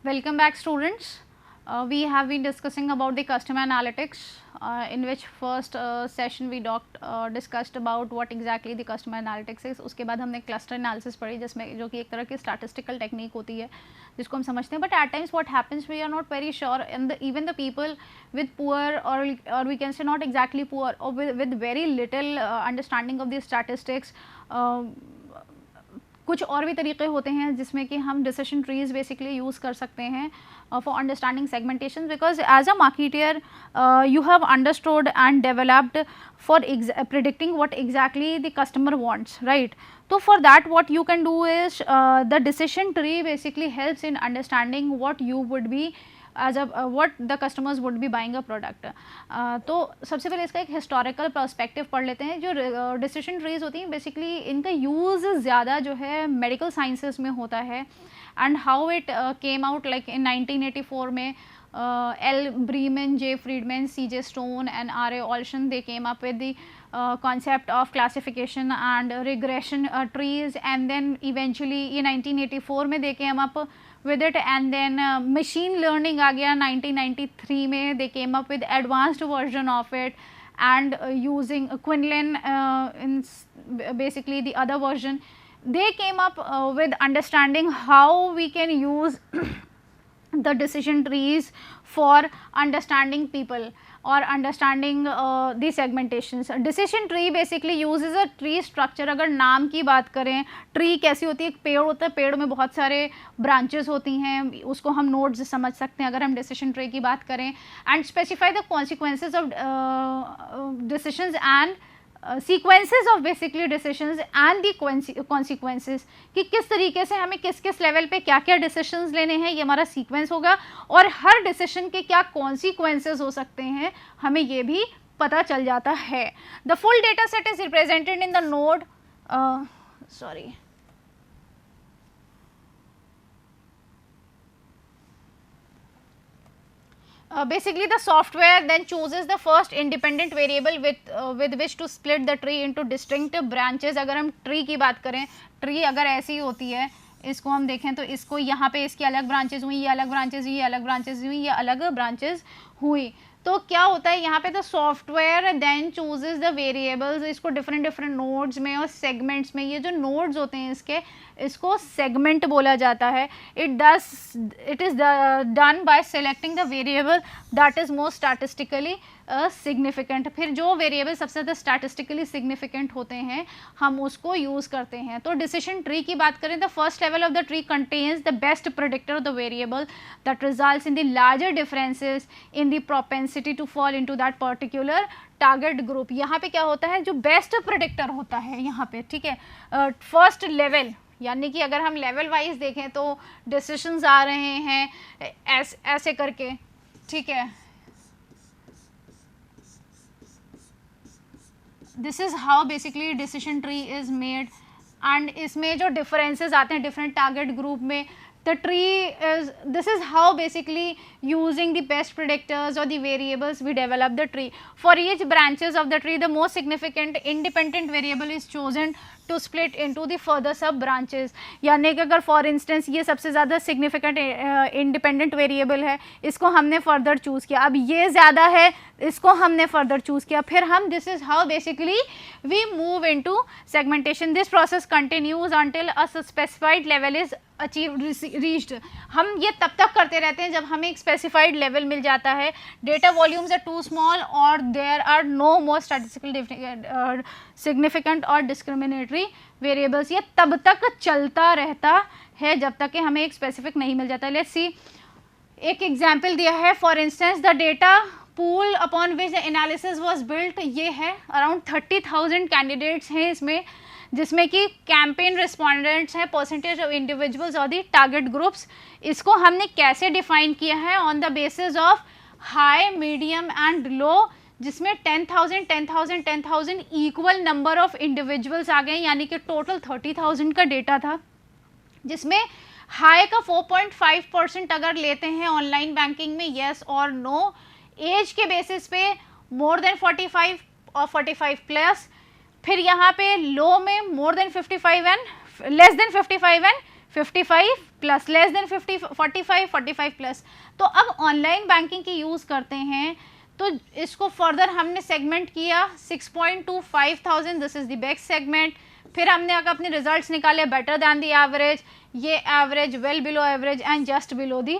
Welcome back, students. We have been discussing about the customer analytics, in which first session we discussed about what exactly the customer analytics is. उसके बाद हमने cluster analysis पढ़ी, जिसमें जो कि एक तरह की statistical technique होती है जिसको हम समझते हैं. But at times what happens, we are not very sure, and even the people with poor or we can say not exactly poor or with very little understanding of the statistics, कुछ और भी तरीके होते हैं जिसमें कि हम decision trees basically use कर सकते हैं for understanding segmentation, because as a marketeer you have understood and developed for predicting what exactly the customer wants, right. तो for that what you can do is the decision tree basically helps in understanding what you would be as a what the customers would be buying a product. तो सबसे पहले इसका एक historical perspective पढ़ लेते हैं. जो डिसीजन ट्रीज होती हैं बेसिकली इनका यूज़ ज़्यादा जो है मेडिकल साइंसेस में होता है, and how it came out like in 1984 में L Breiman, J Friedman, C J Stone and R A Olshen, they came up with the concept of classification and regression trees, and then eventually ये 1984 में they came up with it, and then machine learning आ गया 1993 में. they came up with advanced version of it, and using Quinlan in basically the other version, they came up with understanding how we can use the decision trees for understanding people और understanding the segmentations. Decision tree basically uses a tree structure. अगर नाम की बात करें, tree कैसी होती है, एक पेड़ होता है, पेड़ में बहुत सारे ब्रांचेस होती हैं, उसको हम नोड्स समझ सकते हैं अगर हम डिसीजन ट्री की बात करें. And specify the consequences of decisions and sequences of basically decisions and the consequences, कि किस तरीके से हमें किस किस लेवल पे क्या क्या डिसीजंस लेने हैं, ये हमारा सीक्वेंस होगा, और हर डिसीजन के क्या कॉन्सिक्वेंसेज हो सकते हैं हमें ये भी पता चल जाता है. The full data set is represented in the node, sorry, basically the software then chooses the first independent variable with which to split the tree into distinct branches. अगर हम ट्री की बात करें, ट्री अगर ऐसी होती है, इसको हम देखें तो इसको यहाँ पे इसकी अलग ब्रांचेज हुई, ये अलग ब्रांचेज हुई, ये अलग ब्रांचेज हुई, ये अलग ब्रांचेज हुई. तो क्या होता है यहाँ पे, the software then chooses the variables, इसको डिफरेंट नोड्स में और सेगमेंट्स में, ये जो नोड्स होते हैं इसको सेगमेंट बोला जाता है. It is done by selecting the variable that is most statistically significant. फिर जो वेरिएबल सबसे ज़्यादा स्टैटिस्टिकली सिग्निफिकेंट होते हैं हम उसको यूज़ करते हैं. तो डिसीजन ट्री की बात करें, the first level of the tree contains the best predictor of the variable that results in the larger differences in the propensity to fall into that particular target group. यहाँ पे क्या होता है, जो best predictor होता है यहाँ पे, ठीक है, फर्स्ट लेवल, यानी कि अगर हम लेवल वाइज देखें तो डिसीजंस आ रहे हैं ऐसे करके, ठीक है. This is how basically decision tree is made, and इसमें जो डिफरेंसेस आते हैं डिफरेंट टारगेट ग्रुप में, the tree is, this is how basically using the best predictors or the variables we develop the tree. For each branches of the tree, the most significant independent variable is chosen to split into the further sub branches. यानी कि अगर for instance ये सबसे ज़्यादा significant independent variable है, इसको हमने further choose किया, अब ये ज़्यादा है, इसको हमने फर्दर चूज़ किया, फिर हम, this is how basically we move into segmentation. This process continues until a specified level is achieve reached. हम ये तब तक करते रहते हैं जब हमें एक स्पेसिफाइड लेवल मिल जाता है. Data volumes are too small or there are no more statistical significant or discriminatory variables. ये तब तक चलता रहता है जब तक कि हमें एक स्पेसिफिक नहीं मिल जाता. लेट्स सी, एक एग्जाम्पल दिया है. For instance the data pool upon which the analysis was built, ये है अराउंड 30,000 कैंडिडेट्स हैं इसमें, जिसमें कि कैंपेन रिस्पॉन्डेंट्स हैं, परसेंटेज ऑफ इंडिविजुअल्स और दी टारगेट ग्रुप्स. इसको हमने कैसे डिफाइन किया है, on the basis of high, medium and low, जिसमें 10,000 इक्वल नंबर ऑफ इंडिविजुअल्स आ गए, यानी कि टोटल 30,000 का डेटा था, जिसमें हाई का 4.5% अगर लेते हैं ऑनलाइन बैंकिंग में, येस और नो, एज के बेसिस पे मोर देन 45 और 45 प्लस, फिर यहाँ पे लो में more than 55 and less than 55 and 55 plus, less than 50 45 45 plus. तो अब ऑनलाइन बैंकिंग की यूज़ करते हैं तो इसको फर्दर हमने सेगमेंट किया 6.25,000, this is the best segment. फिर हमने अगर अपने रिजल्ट्स निकाले बेटर दैन द एवरेज, ये average, well below average and just below the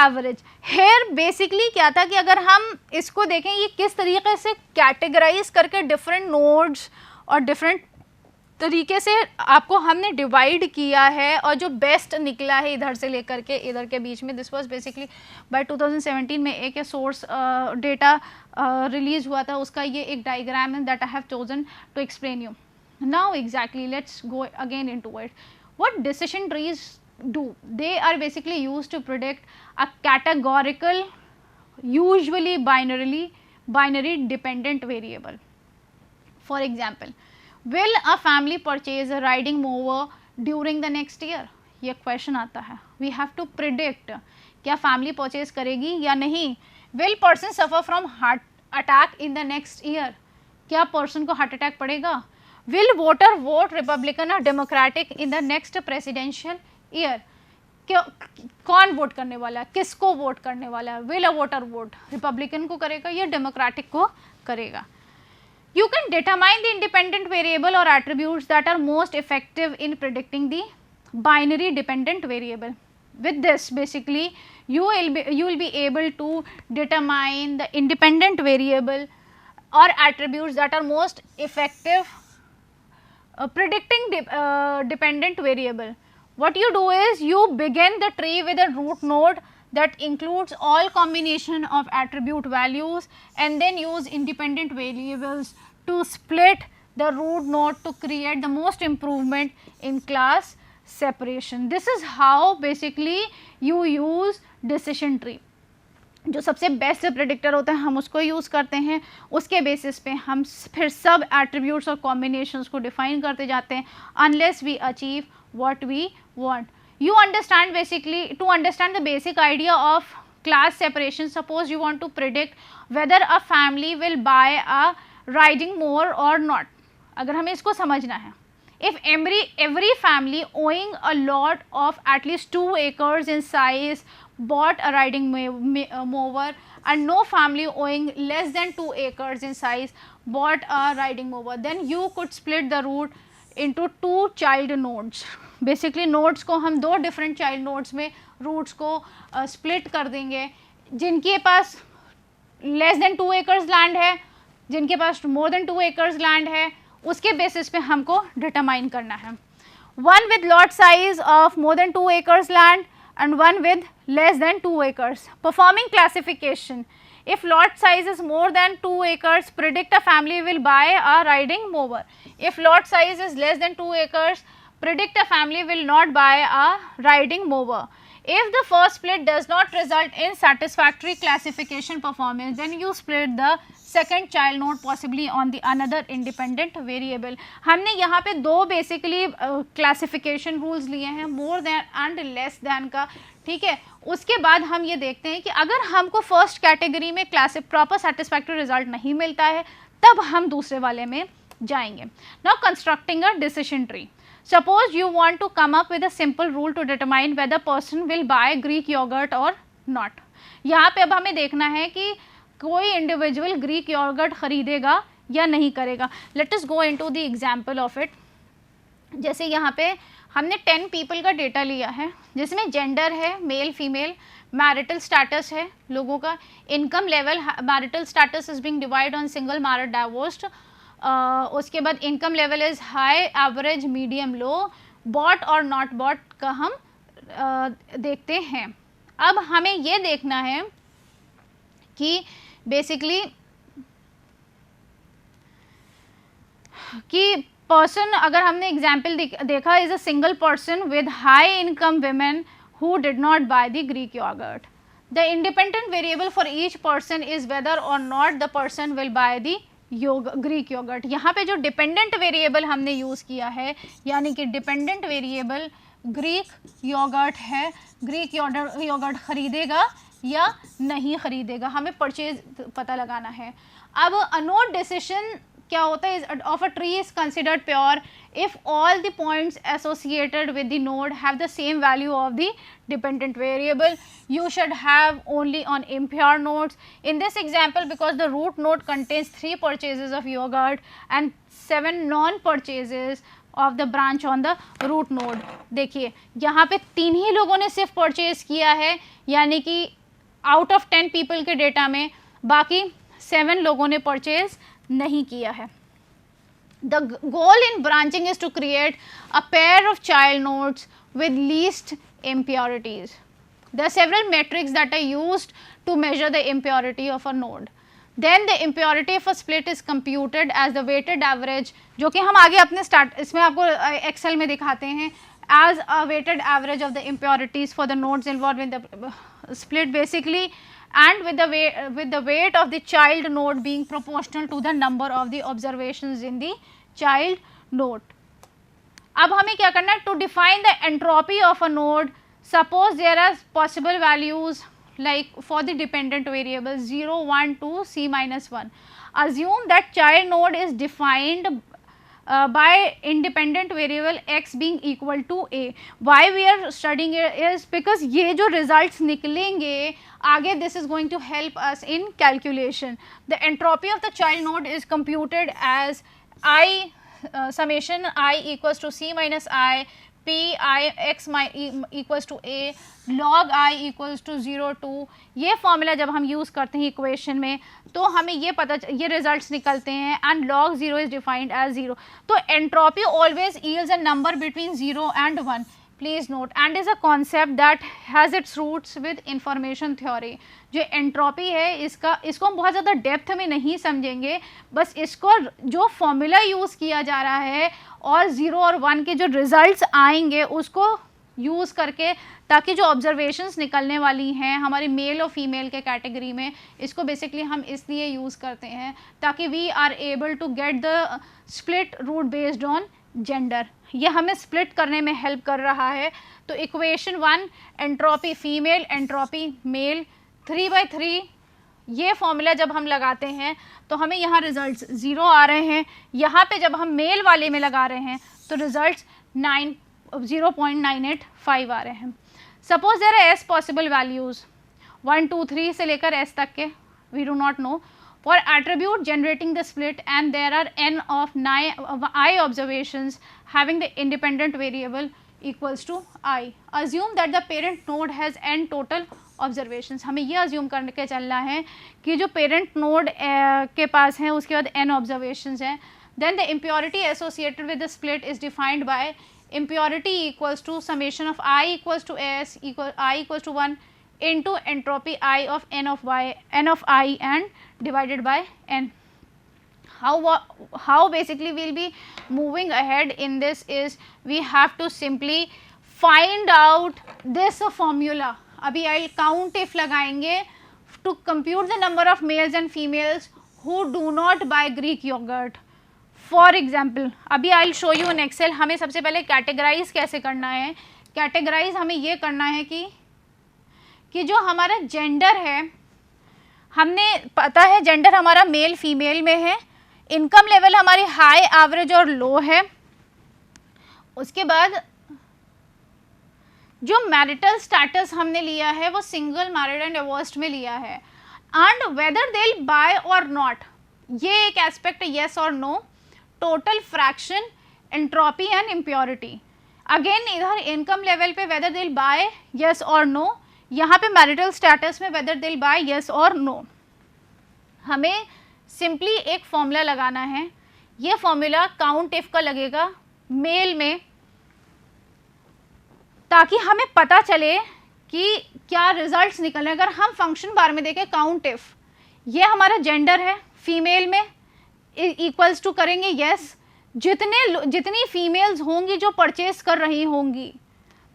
average. Here basically क्या था कि अगर हम इसको देखें ये किस तरीके से कैटेगराइज करके डिफरेंट नोड्स और डिफरेंट तरीके से आपको हमने डिवाइड किया है, और जो बेस्ट निकला है इधर से लेकर के इधर के बीच में, दिस वाज बेसिकली बाय 2017 में एक सोर्स डेटा रिलीज हुआ था, उसका ये एक डायग्राम है that I have chosen to explain you now. Exactly let's go again into it. What decision trees do? They are basically used to predict a categorical, usually binary dependent variable. For example, will a family purchase a riding mower during the next year? ये question आता है, we have to predict क्या family purchase करेगी या नहीं। will person suffer from heart attack in the next year? क्या person को heart attack पड़ेगा। will voter vote Republican or Democratic in the next presidential year? कौन वोट करने वाला है, किसको वोट करने वाला है। Will a voter vote Republican को करेगा या डेमोक्रेटिक को करेगा। You can determine the independent variable or attributes that are most effective in predicting the binary dependent variable. With this, basically, you will be able to determine the independent variable or attributes that are most effective predicting dependent variable. What you do is you begin the tree with a root node that includes all combination of attribute values, and then use independent variables to split the root node to create the most improvement in class separation. This is how basically you use decision tree. जो सबसे best predictor होता है हम उसको use करते हैं, उसके basis पे हम फिर सब एट्रीब्यूट्स और कॉम्बिनेशंस को डिफाइन करते जाते हैं unless we achieve what we want. You understand basically, to understand the basic idea of class separation, suppose you want to predict whether a family will buy a riding mower or not. अगर हमें इसको समझना है, if every family owning a lot of at least 2 acres in size bought a riding mower, and no family owning less than 2 acres in size bought a riding mower, then you could split the root into 2 child nodes. Basically nodes को हम 2 different child nodes में roots को split कर देंगे। जिनके पास less than 2 acres land है, जिनके पास more than 2 acres land है, उसके बेसिस पे हमको डिटरमाइन करना है। One with lot size of more than 2 acres land and one with less than 2 acres. Performing classification, if lot size is more than 2 acres, predict a family will buy a riding mower. If lot size is less than 2 acres, predict a family will not buy a riding mower. If the first split does not result in satisfactory classification performance, then you split the second child node possibly on the another independent variable. हमने यहाँ पे 2 basically classification rules लिए हैं, more than and less than का, ठीक है। उसके बाद हम ये देखते हैं कि अगर हमको फर्स्ट कैटेगरी में प्रॉपर सेटिस्फैक्टरी रिजल्ट नहीं मिलता है तब हम दूसरे वाले में जाएंगे। Now constructing a decision tree, suppose you want to come up with a simple rule to determine whether person will buy Greek yogurt or not. यहाँ पे अब हमें देखना है कि कोई इंडिविजुअल ग्रीक योगर्ट खरीदेगा या नहीं करेगा। Let us go into the example of it. जैसे यहाँ पे हमने 10 पीपल का डेटा लिया है जिसमें जेंडर है मेल फीमेल, मैरिटल स्टेटस है लोगों का, income level, marital status is being divide on single, married, divorced, उसके बाद income level is high, average, medium, low, bought और नॉट बॉट का हम देखते हैं। अब हमें ये देखना है कि बेसिकली कि पर्सन, अगर हमने एग्जाम्पल देखा, is a single person with high income women who did not buy the Greek yogurt. The independent variable for each person is whether or not the person will buy the Greek yogurt. यहाँ पे जो dependent variable हमने use किया है, यानी कि dependent variable Greek yogurt है, Greek yogurt खरीदेगा या नहीं खरीदेगा, हमें परचेज पता लगाना है। अब अनोन डिसीजन क्या होता है, of a tree is considered pure if all the points associated with the node have the same value of the dependent variable. You should have only on impure nodes. In this example, because the root node contains 3 purchases of yogurt and 7 non purchases of the branch on the root node. देखिए यहाँ पे 3 ही लोगों ने सिर्फ purchase किया है, यानी कि आउट ऑफ 10 पीपल के डेटा में बाकी 7 लोगों ने परचेज नहीं किया है. The goal in branching is to create a pair of child nodes with least impurities. There are several metrics that are used to measure the impurity of a node. Then the impurity of a split is computed as the weighted average, जो कि हम आगे अपने इसमें आपको Excel में दिखाते हैं, as a weighted average of the impurities for the nodes involved in the split basically, and with the weight of the child node being proportional to the number of the observations in the child node. अब हमें क्या करना है, to define the entropy of a node, suppose there are possible values like for the dependent variables 0, 1, 2, c minus 1. Assume that child node is defined by independent variable x being equal to a. Why we are studying it is because ये जो results निकलेंगे आगे, this is going to help us in calculation. The entropy of the child node is computed as I summation I equals to c minus I p I x equals to a log I equals to 0 to. ये formula जब हम use करते हैं equation में तो हमें ये results निकलते हैं and log 0 is defined as 0. तो entropy always yields a number between 0 and 1. Please note, and is a concept that has its roots with information theory. जो एंट्रोपी है इसको हम बहुत ज़्यादा डेप्थ में नहीं समझेंगे, बस इसको जो फॉर्मूला यूज़ किया जा रहा है और 0 और 1 के जो रिजल्ट्स आएंगे उसको यूज़ करके, ताकि जो ऑब्जर्वेशंस निकलने वाली हैं हमारी मेल और फीमेल के कैटेगरी में, इसको बेसिकली हम इसलिए यूज़ करते हैं ताकि we are able to get the split root based on gender. ये हमें स्प्लिट करने में हेल्प कर रहा है. तो equation 1 entropy female entropy male 3/3, ये फॉर्मूला जब हम लगाते हैं तो हमें यहाँ रिजल्ट्स 0 आ रहे हैं. यहाँ पे जब हम मेल वाले में लगा रहे हैं तो रिजल्ट्स 0.985 आ रहे हैं. Suppose there are s possible values 1, 2, 3 से लेकर s तक के, we do not know, for attribute generating the split, and there are n of I observations having the independent variable equals to I. Assume that the parent node has n total observations. हमें ये assume करके चलना है कि जो parent node के पास है उसके बाद n observations हैं. Then the impurity associated with the split is defined by impurity equals to summation of I equals to s I equals to 1 into entropy I of n of I and divided by n. How basically we'll be moving ahead in this is we have to simply find out this formula. अभी I'll count if लगाएंगे to compute the number of males and females who do not buy Greek yogurt. For example, अभी I'll show you in Excel. हमें सबसे पहले categorise कैसे करना है. Categorise हमें ये करना है कि जो हमारा जेंडर है, हमने पता है जेंडर हमारा मेल फीमेल में है, इनकम लेवल हमारी हाई एवरेज और लो है, उसके बाद जो मैरिटल स्टेटस हमने लिया है वो सिंगल, मैरिड एंड डिवोर्स्ड में लिया है, and whether they will buy और नॉट, ये एक एस्पेक्ट है, येस और no, total fraction, entropy and impurity. Again इधर इनकम लेवल पे whether they will buy yes और नो, यहाँ पे मैरिटल स्टेटस में whether they will buy yes और नो. हमें सिंपली एक फॉर्मूला लगाना है. ये फॉर्मूला काउंट इफ का लगेगा मेल में, ताकि हमें पता चले कि क्या रिजल्ट्स निकल रहे हैं. अगर हम फंक्शन बार में देखें काउंट इफ, ये हमारा जेंडर है, फीमेल में इक्वल्स टू करेंगे येस, जितनी फीमेल्स होंगी जो परचेज कर रही होंगी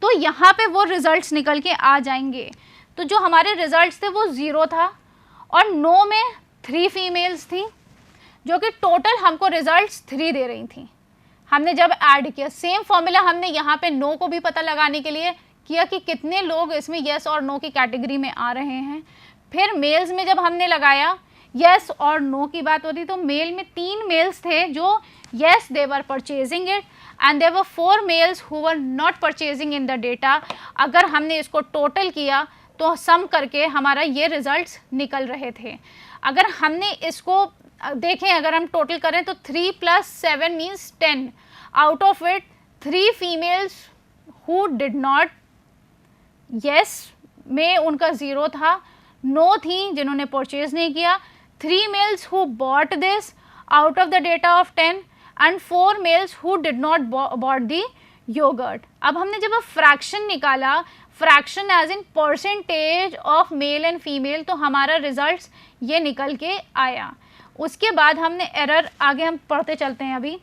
तो यहाँ पे वो रिजल्ट्स निकल के आ जाएंगे. तो जो हमारे रिजल्ट्स थे वो 0 था और नो में 3 फीमेल्स थी, जो कि टोटल हमको रिजल्ट्स 3 दे रही थी. हमने जब ऐड किया, सेम फॉर्मूला हमने यहाँ पे नो को भी पता लगाने के लिए किया कि कितने लोग इसमें येस और नो की कैटेगरी में आ रहे हैं. फिर मेल्स में जब हमने लगाया येस और नो की बात होती तो मेल में 3 मेल्स थे जो yes they were purchasing it and there were 4 males who were not purchasing in the data. अगर हमने इसको टोटल किया तो सम करके हमारा ये रिजल्ट्स निकल रहे थे। अगर हमने इसको देखें, अगर हम टोटल करें तो 3 + 7 means 10, out of it 3 females who did not, yes में उनका 0 था, नो थी जिन्होंने परचेज नहीं किया, 3 males who bought this out of the data of 10 and 4 males who did not bought the yogurt. अब हमने जब फ्रैक्शन निकाला, fraction as in percentage of male and female, तो हमारा रिजल्ट्स ये निकल के आया। उसके बाद हमने एरर, आगे हम पढ़ते चलते हैं अभी,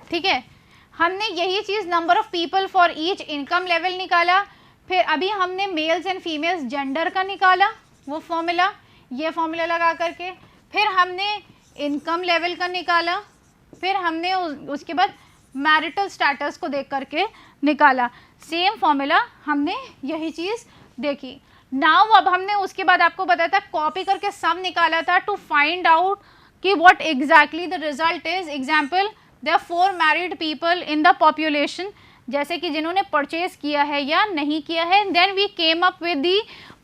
ठीक है। हमने यही चीज़ number of people for each income level निकाला, फिर अभी हमने मेल्स एंड फीमेल्स जेंडर का निकाला वो फॉर्मूला, ये फॉर्मूला लगा करके, फिर हमने इनकम लेवल का निकाला, फिर हमने उसके बाद मैरिटल स्टेटस को देख करके निकाला, सेम फॉर्मूला हमने यही चीज़ देखी। नाउ अब हमने उसके बाद आपको बताया था कॉपी करके सम निकाला था टू फाइंड आउट कि what exactly the result is. Example, there are 4 married people in the population, जैसे कि जिन्होंने परचेज किया है या नहीं किया है, then we came up with the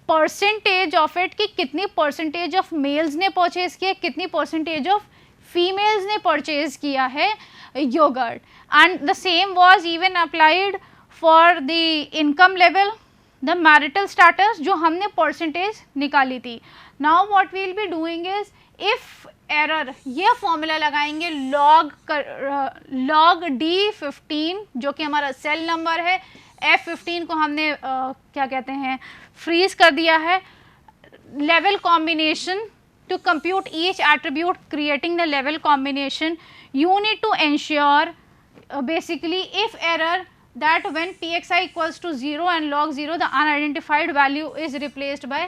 percentage of it कि कितनी परसेंटेज ऑफ मेल्स ने परचेज किया, कितनी परसेंटेज ऑफ फीमेल्स ने परचेज किया है yogurt, and the same was even applied for the income level, the marital status, जो हमने परसेंटेज निकाली थी। Now what we will be doing is, if error, ये फॉर्मूला लगाएंगे log D15 जो कि हमारा सेल नंबर है, F15 को हमने क्या कहते हैं फ्रीज कर दिया है, level combination to compute each attribute creating the level combination you need to ensure basically if error that when pxi equals to 0 and log 0 the unidentified value is replaced by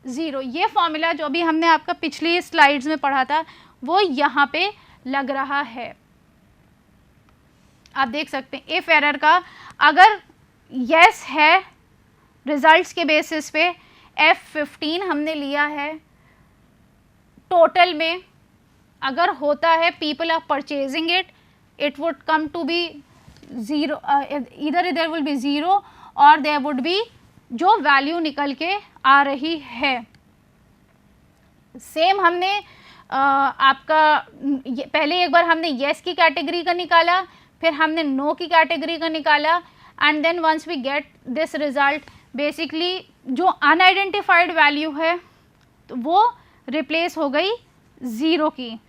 0। ये formula जो अभी हमने आपका पिछली slides में पढ़ा था वो यहाँ पे लग रहा है, आप देख सकते हैं। इफ एरर का अगर यस है रिजल्ट्स के बेसिस पे F15 हमने लिया है, टोटल में अगर होता है people are purchasing it, it would come to be 0, इधर इधर विल बी 0 और देयर वुड बी जो वैल्यू निकल के आ रही है। सेम हमने आपका पहले एक बार हमने येस की कैटेगरी का निकाला, फिर हमने नो की कैटेगरी का निकाला, and then once we get this result basically जो अनआइडेंटिफाइड वैल्यू है तो वो रिप्लेस हो गई 0 की,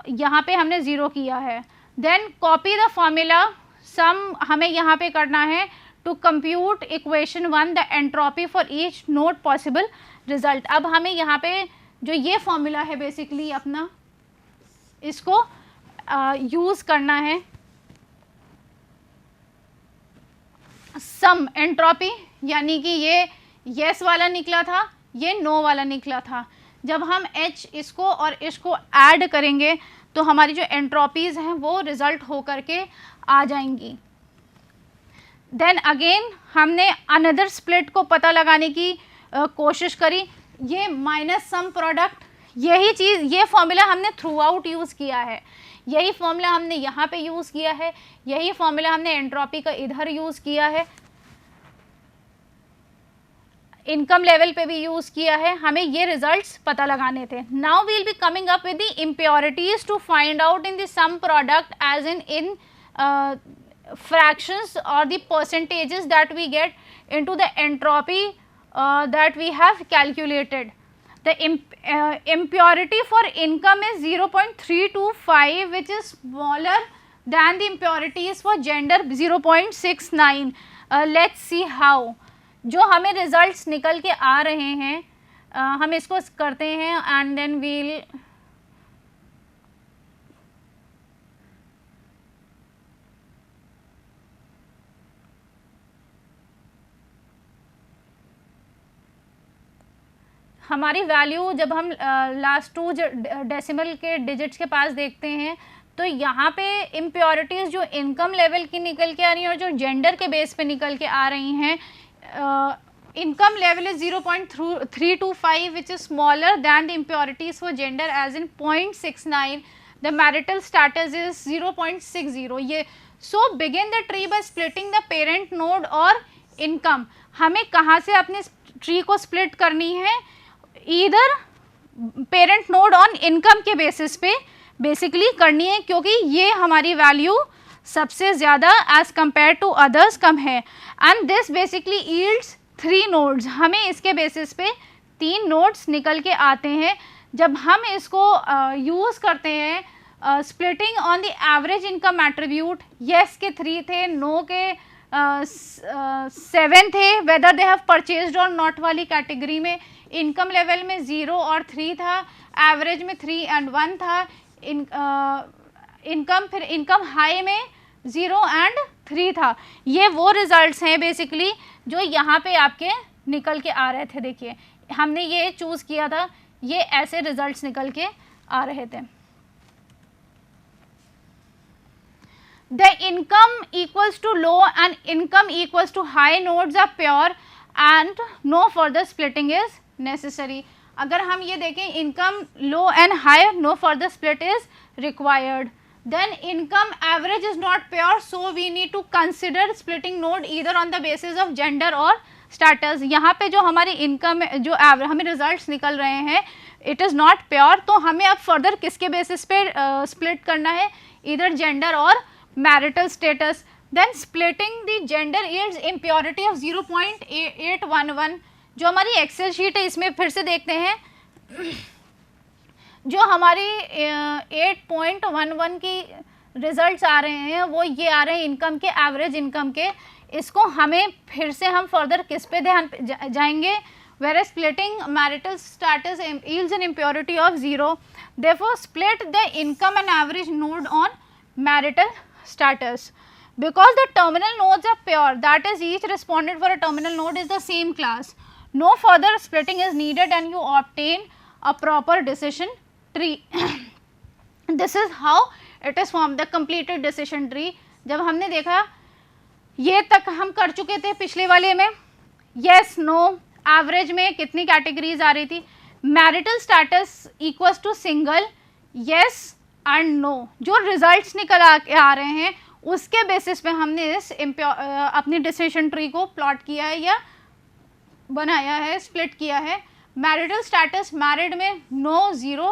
यहाँ पे हमने 0 किया है। Then copy the formula, sum हमें यहाँ पे करना है to compute equation 1 the entropy for each node possible result. अब हमें यहाँ पे जो ये फॉर्मूला है बेसिकली अपना इसको यूज़ करना है, सम एंट्रोपी, यानी कि ये येस वाला निकला था, ये नो वाला निकला था। जब हम H इसको और इसको ऐड करेंगे तो हमारी जो एंट्रोपीज़ हैं वो रिज़ल्ट हो करके आ जाएंगी। देन अगेन हमने अनदर स्प्लिट को पता लगाने की कोशिश करी, ये माइनस सम प्रोडक्ट, यही चीज़, ये फॉर्मूला हमने थ्रू आउट यूज़ किया है, यही फॉर्मूला हमने यहाँ पे यूज़ किया है, यही फॉर्मूला हमने एंट्रोपी का इधर यूज़ किया है, इनकम लेवल पे भी यूज़ किया है, हमें ये रिजल्ट्स पता लगाने थे। Now we will be coming up with the impurities to find out in the sum product as in fractions or the percentages that we get into the entropy that we have calculated. The impurity for income is 0.325 which is smaller than the impurities for gender 0.69. Let's see how. जो हमें results निकल के आ रहे हैं हम इसको करते हैं एंड देन वील हमारी वैल्यू जब हम लास्ट 2 डेसिमल के डिजिट्स के पास देखते हैं तो यहाँ पे इम्प्योरिटीज़ जो इनकम लेवल की निकल के आ रही हैं और जो जेंडर के बेस पे निकल के आ रही हैं income level is 0.325 which is smaller than the impurities for gender as in 0.69, the marital status is 0.60. ये so begin the tree by splitting the parent node और income. हमें कहाँ से अपने ट्री को स्प्लिट करनी है, either parent node on income के बेसिस पे बेसिकली करनी है, क्योंकि ये हमारी वैल्यू सबसे ज़्यादा एज कंपेयर टू अदर्स कम है, and this basically yields 3 nodes. हमें इसके बेसिस पे 3 नोड्स निकल के आते हैं. जब हम इसको यूज़ करते हैं splitting on the average income attribute, yes के 3 थे, नो के 7 थे, वेदर दे हैव परचेज्ड और नॉट वाली कैटेगरी में. इनकम लेवल में 0 और 3 था, एवरेज में 3 एंड 1 था, इनकम फिर इनकम हाई में 0 एंड 3 था. ये वो रिजल्ट्स हैं बेसिकली जो यहाँ पे आपके निकल के आ रहे थे. देखिए हमने ये चूज़ किया था, ये ऐसे रिजल्ट्स निकल के आ रहे थे. The income equals to low and income equals to high nodes are pure and no further splitting is necessary. अगर हम ये देखें income low and high, no further split is required. Then income average is not pure, so we need to consider splitting node either on the basis of gender or status. यहाँ पे जो हमारी income जो हमें results निकल रहे हैं it is not pure, तो हमें अब फर्दर किसके बेसिस पे स्प्लिट करना है, इधर जेंडर और marital status. Then splitting the gender yields impurity of 0.811. जो हमारी एक्सेल शीट है इसमें फिर से देखते हैं, जो हमारी 8.11 की रिजल्ट्स आ रहे हैं वो ये आ रहे हैं इनकम के, एवरेज इनकम के. इसको हमें फिर से हम फर्दर किस पे ध्यान जाएंगे, whereas splitting marital status yields an impurity of 0. Therefore split the income and average node on marital status. Because the terminal nodes are pure, that is each respondent for a terminal node is the same class, no further splitting is needed and you obtain a proper decision tree. This is how it is formed, the completed decision tree. जब हमने देखा ये तक हम कर चुके थे पिछले वाले में, yes no, एवरेज में कितनी कैटेगरीज आ रही थी, marital status equals to single, yes and no. जो रिजल्ट्स निकल आ रहे हैं उसके बेसिस पे हमने इस अपनी डिसीजन ट्री को प्लॉट किया है या बनाया है, स्प्लिट किया है. मैरिटल स्टेटस मैरिड में no 0,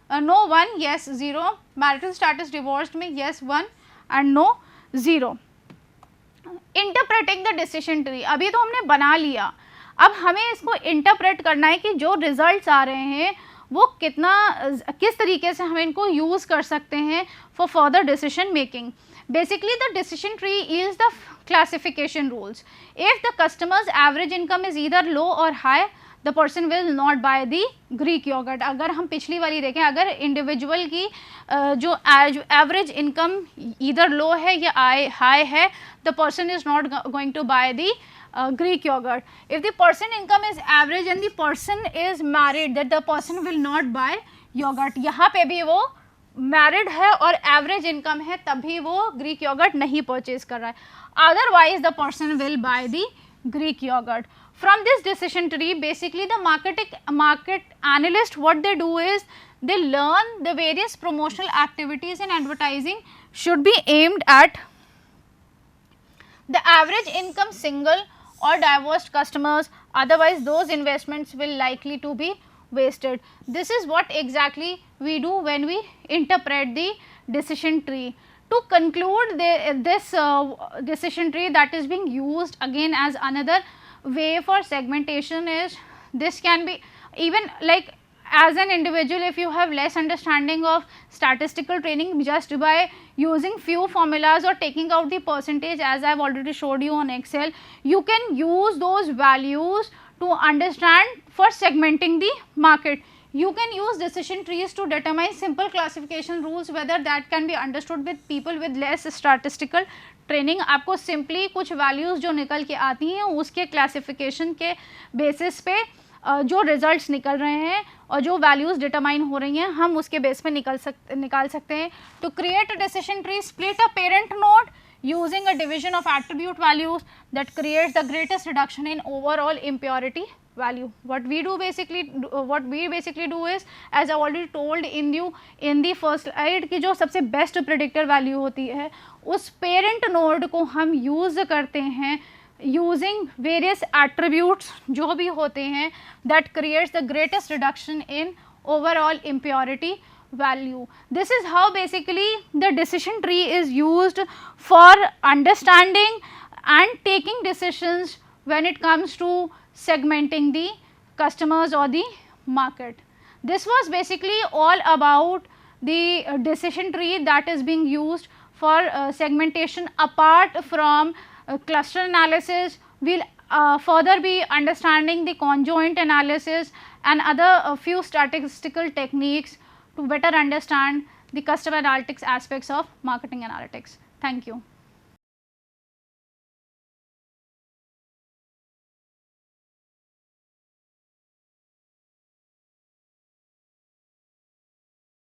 no 1, yes 0. Marital status divorced में yes 1 and no 0. Interpreting the decision tree, अभी तो हमने बना लिया, अब हमें इसको इंटरप्रेट करना है कि जो रिजल्ट्स आ रहे हैं वो किस तरीके से हम इनको यूज़ कर सकते हैं for further decision making. Basically the decision tree is the classification rules. If the customers average income is either low or high, the person will not buy the Greek yogurt. अगर हम पिछली वाली देखें, अगर individual की जो average income either लो है या हाई है, the person is not going to buy the Greek yogurt. If the person income is average and the person is married, that the person will not buy yogurt. यहाँ पे भी वो married है और average income है, तभी वो Greek yogurt नहीं purchase कर रहा है. Otherwise the person will buy the Greek yogurt. From this decision tree, basically the market analyst, what they do is they learn the various promotional activities in advertising should be aimed at the average income single or divorced customers, otherwise those investments will likely to be wasted. This is what exactly we do when we interpret the decision tree. To conclude, this decision tree that is being used again as another way for segmentation is, this can be even like as an individual, if you have less understanding of statistical training, just by using few formulas or taking out the percentage as I have already showed you on Excel, you can use those values to understand for segmenting the market. You can use decision trees to determine simple classification rules, whether that can be understood with people with less statistical training. आपको simply कुछ values जो निकल के आती हैं उसके classification के basis पे जो रिजल्ट्स निकल रहे हैं और जो वैल्यूज़ डिटरमाइन हो रही हैं हम उसके बेस पे निकाल सकते हैं. To create a decision tree, split a parent node using a division of attribute values that creates the greatest reduction in overall impurity value. What we basically do is, as I already told in the first slide, कि जो सबसे best predictor value होती है उस parent node को हम use करते हैं यूजिंग वेरियस एट्रीब्यूट्स जो भी होते हैं that creates the greatest reduction in overall impurity value. This is how basically the decision tree is used for understanding and taking decisions when it comes to segmenting the customers or the market. This was basically all about the decision tree that is being used for segmentation. Apart from cluster analysis, we will further be understanding the conjoint analysis and other few statistical techniques to better understand the customer analytics aspects of marketing analytics. Thank you.